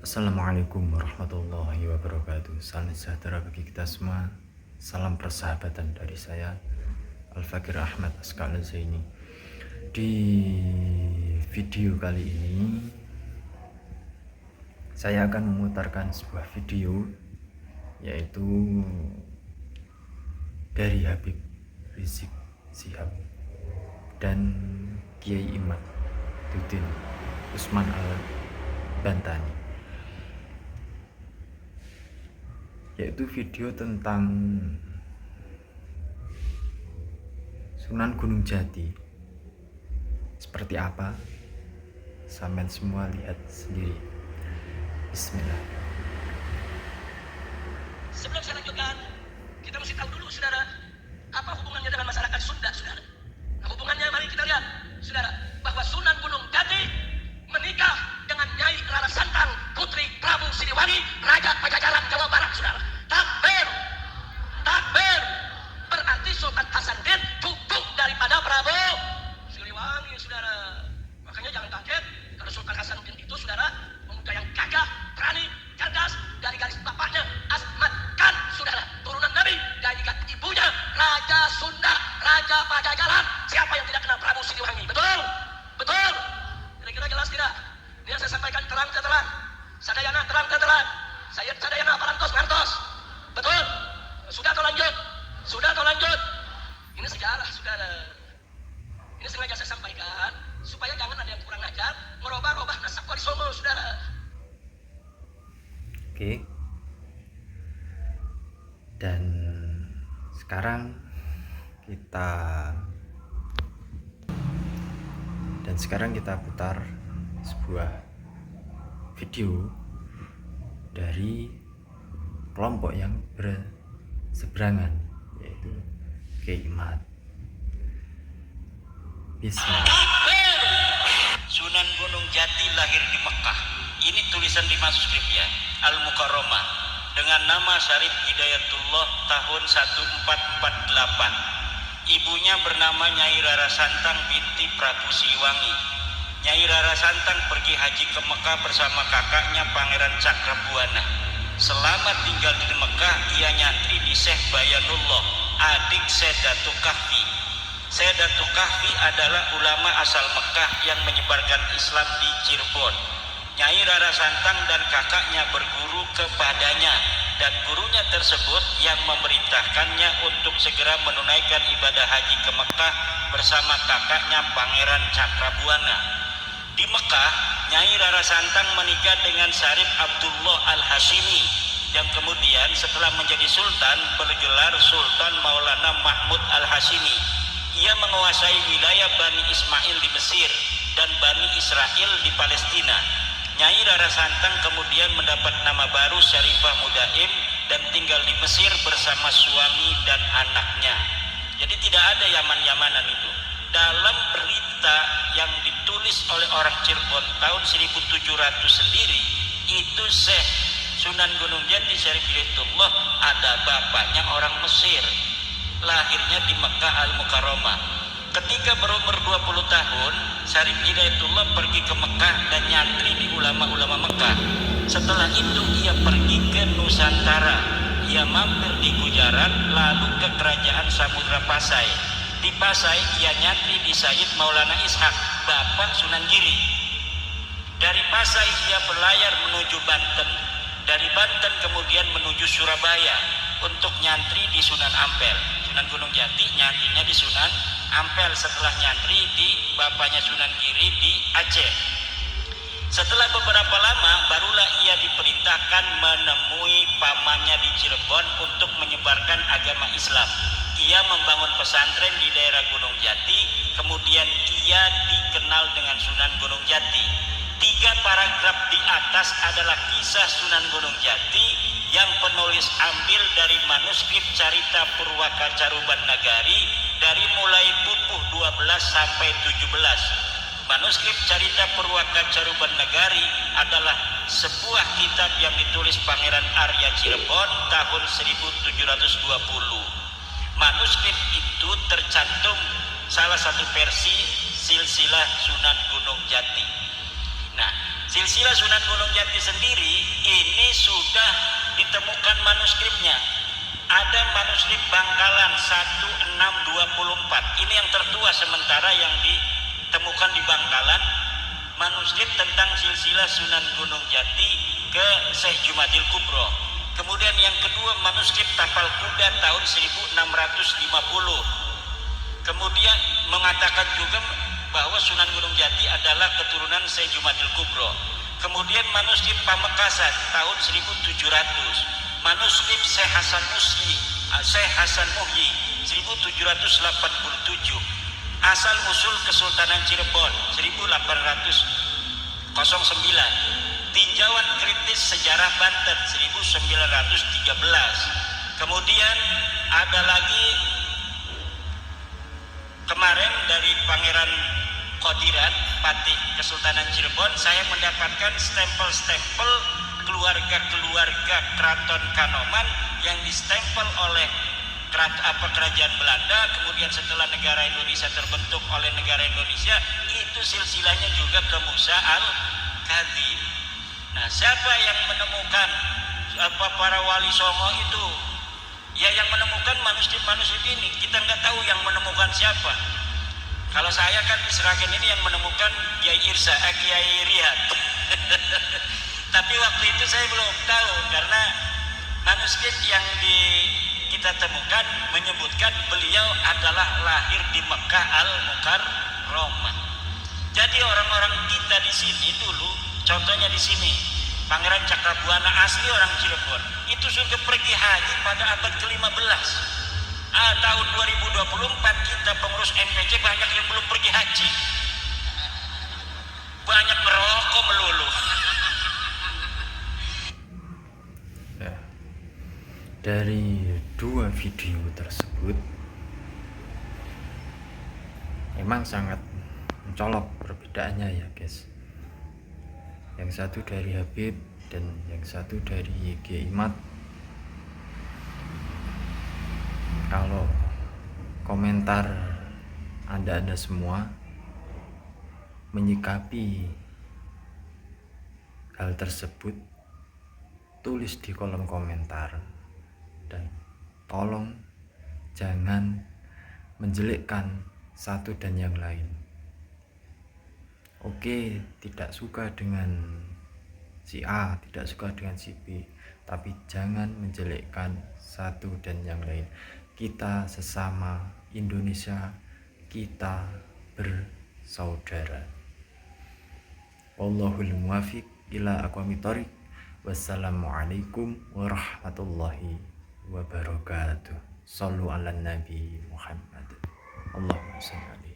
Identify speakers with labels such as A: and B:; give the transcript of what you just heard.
A: Assalamualaikum warahmatullahi wabarakatuh. Salam sejahtera bagi kita semua. Salam persahabatan dari saya, Al-Fakir Ahmad Askal Zaini. Di video kali ini saya akan memutarkan sebuah video, yaitu dari Habib Rizik Syihab dan Kiai Imad Tudin Usman Al-Bantani, yaitu video tentang Sunan Gunung Jati. Seperti apa? Sampean semua lihat sendiri. Bismillah.
B: Sebelum saya lanjutkan, kita mesti tahu dulu, saudara, apa hubungannya dengan masyarakat Sunda, saudara. Nah, hubungannya mari kita lihat, saudara, bahwa Sunan Gunung Jati menikah dengan Nyai Rara Santang, putri Prabu Siliwangi, Raja Pajajaran Jawa Barat, saudara. Takbir, takbir. Berarti Sultan Hasanuddin cucu daripada Prabu Siliwangi, saudara. Makanya jangan kaget kalau Sultan Hasanuddin itu, saudara, pemuda yang gagah, berani, cerdas, dari garis bapaknya Asmat Khan, saudara, turunan Nabi, dari garis ibunya Raja Sunda, Raja Pajajaran. Siapa yang tidak kenal Prabu Siliwangi? Betul, betul. Kira-kira jelas tidak? Ini yang saya sampaikan terang terang. Sadayana terang terang. Saya sadayana parantos ngantos. Betul. Sudah atau lanjut? Sudah atau lanjut? Ini sejarah, saudara. Ini sengaja saya sampaikan supaya jangan ada yang kurang ajar merubah-rubah nasab wali songo, saudara.
A: Oke. Dan sekarang kita putar sebuah video dari kelompok yang berseberangan, yaitu Kiai Imad. Bismillah.
C: Sunan Gunung Jati lahir di Mekah. Ini tulisan di manuskrip ya, Al-Mukarramah, dengan nama Syarif Hidayatullah tahun 1448. Ibunya bernama Nyai Rara Santang binti Prabu Siliwangi. Nyai Rara Santang pergi haji ke Mekah bersama kakaknya Pangeran Cakrabuana. Selama tinggal di Mekah, ia nyantri di Syekh Bayanullah, adik Syekh Datuk Kahfi. Syekh Datuk Kahfi adalah ulama asal Mekah yang menyebarkan Islam di Cirebon. Nyai Rara Santang dan kakaknya berguru kepadanya, dan gurunya tersebut yang memerintahkannya untuk segera menunaikan ibadah haji ke Mekah bersama kakaknya Pangeran Cakrabuana. Di Mekah, Nyai Rara Santang menikah dengan Syarif Abdullah Al-Hashimi, yang kemudian setelah menjadi sultan bergelar Sultan Maulana Mahmud Al-Hashimi. Ia menguasai wilayah Bani Ismail di Mesir dan Bani Israel di Palestina. Nyai Rara Santang kemudian mendapat nama baru Syarifah Mudaim dan tinggal di Mesir bersama suami dan anaknya. Jadi tidak ada Yaman-Yamanan itu. Dalam berita yang ditulis oleh orang Cirebon tahun 1700 sendiri, itu Syekh Sunan Gunung Jati Syarif Hidayatullah ada bapaknya orang Mesir, lahirnya di Mekah Al-Mukarramah. Ketika berumur 20 tahun, Syarif Hidayatullah pergi ke Mekah dan nyantri di ulama-ulama Mekah. Setelah itu ia pergi ke Nusantara. Ia mampir di Gujarat, lalu ke kerajaan Samudra Pasai. Di Pasai ia nyantri di Sayyid Maulana Ishak, bapak Sunan Giri. Dari Pasai ia berlayar menuju Banten. Dari Banten kemudian menuju Surabaya untuk nyantri di Sunan Ampel. Sunan Gunung Jati nyantrinya di Sunan Ampel setelah nyantri di bapaknya Sunan Giri di Aceh. Setelah beberapa lama barulah ia diperintahkan menemui pamannya di Cirebon untuk menyebarkan agama Islam. Ia membangun pesantren di daerah Gunung Jati, kemudian ia dikenal dengan Sunan Gunung Jati. 3 paragraf di atas adalah kisah Sunan Gunung Jati yang penulis ambil dari manuskrip Carita Purwaka Caruban Nagari dari mulai pupuh 12 sampai 17. Manuskrip Carita Purwaka Caruban Nagari adalah sebuah kitab yang ditulis Pangeran Arya Cirebon tahun 1720. Manuskrip itu tercantum salah satu versi silsilah Sunan Gunung Jati. Nah, Silsilah Sunan Gunung Jati sendiri ini sudah ditemukan manuskripnya. Ada manuskrip Bangkalan 1624. Ini yang tertua sementara yang ditemukan di Bangkalan, manuskrip tentang silsilah Sunan Gunung Jati ke Syekh Jumadil Kubro. Kemudian yang kedua manuskrip Tapal Kuda tahun 1650. Kemudian mengatakan juga bahwa Sunan Gunung Jati adalah keturunan Syekh Jumadil Kubro. Kemudian manuskrip Pamekasan tahun 1700. Manuskrip Syekh Hasan Muhyi 1787. Asal usul Kesultanan Cirebon 1809. Tinjauan kritis sejarah Banten 1913. Kemudian ada lagi kemarin dari Pangeran Qodiran, Patih Kesultanan Cirebon, saya mendapatkan stempel-stempel keluarga-keluarga Keraton Kanoman yang distempel oleh kerajaan Belanda. Kemudian setelah negara Indonesia terbentuk oleh negara Indonesia, itu silsilahnya juga ke Musa al-Kadzim. Nah, siapa yang menemukan para wali songo itu? Ya, yang menemukan manuskrip-manuskrip ini. Kita nggak tahu yang menemukan siapa. Kalau saya kan di Sragen ini yang menemukan Kiai Riyad. Tapi waktu itu saya belum tahu karena manuskrip yang kita temukan menyebutkan beliau adalah lahir di Mekah Al-Mukarramah. Jadi orang-orang kita di sini dulu, contohnya di sini, Pangeran Cakrabuana asli orang Cirebon, itu sudah pergi haji pada abad ke-15. Tahun 2024 kita pengurus MPC banyak yang belum pergi haji, banyak merokok melulu.
A: Ya, dari dua video tersebut memang sangat mencolok perbedaannya ya guys. Yang satu dari Habib dan yang satu dari YG Imat. Kalau komentar anda semua menyikapi hal tersebut, tulis di kolom komentar dan tolong jangan menjelekkan satu dan yang lain. Oke, tidak suka dengan si A, tidak suka dengan si B, tapi jangan menjelekkan satu dan yang lain. Kita sesama Indonesia, kita bersaudara. Wallahul muwafiq ila aqwamit thoriq. Wassalamualaikum warahmatullahi wabarakatuh. Shallu ala nabi Muhammad. Allahumma shalli alaihi.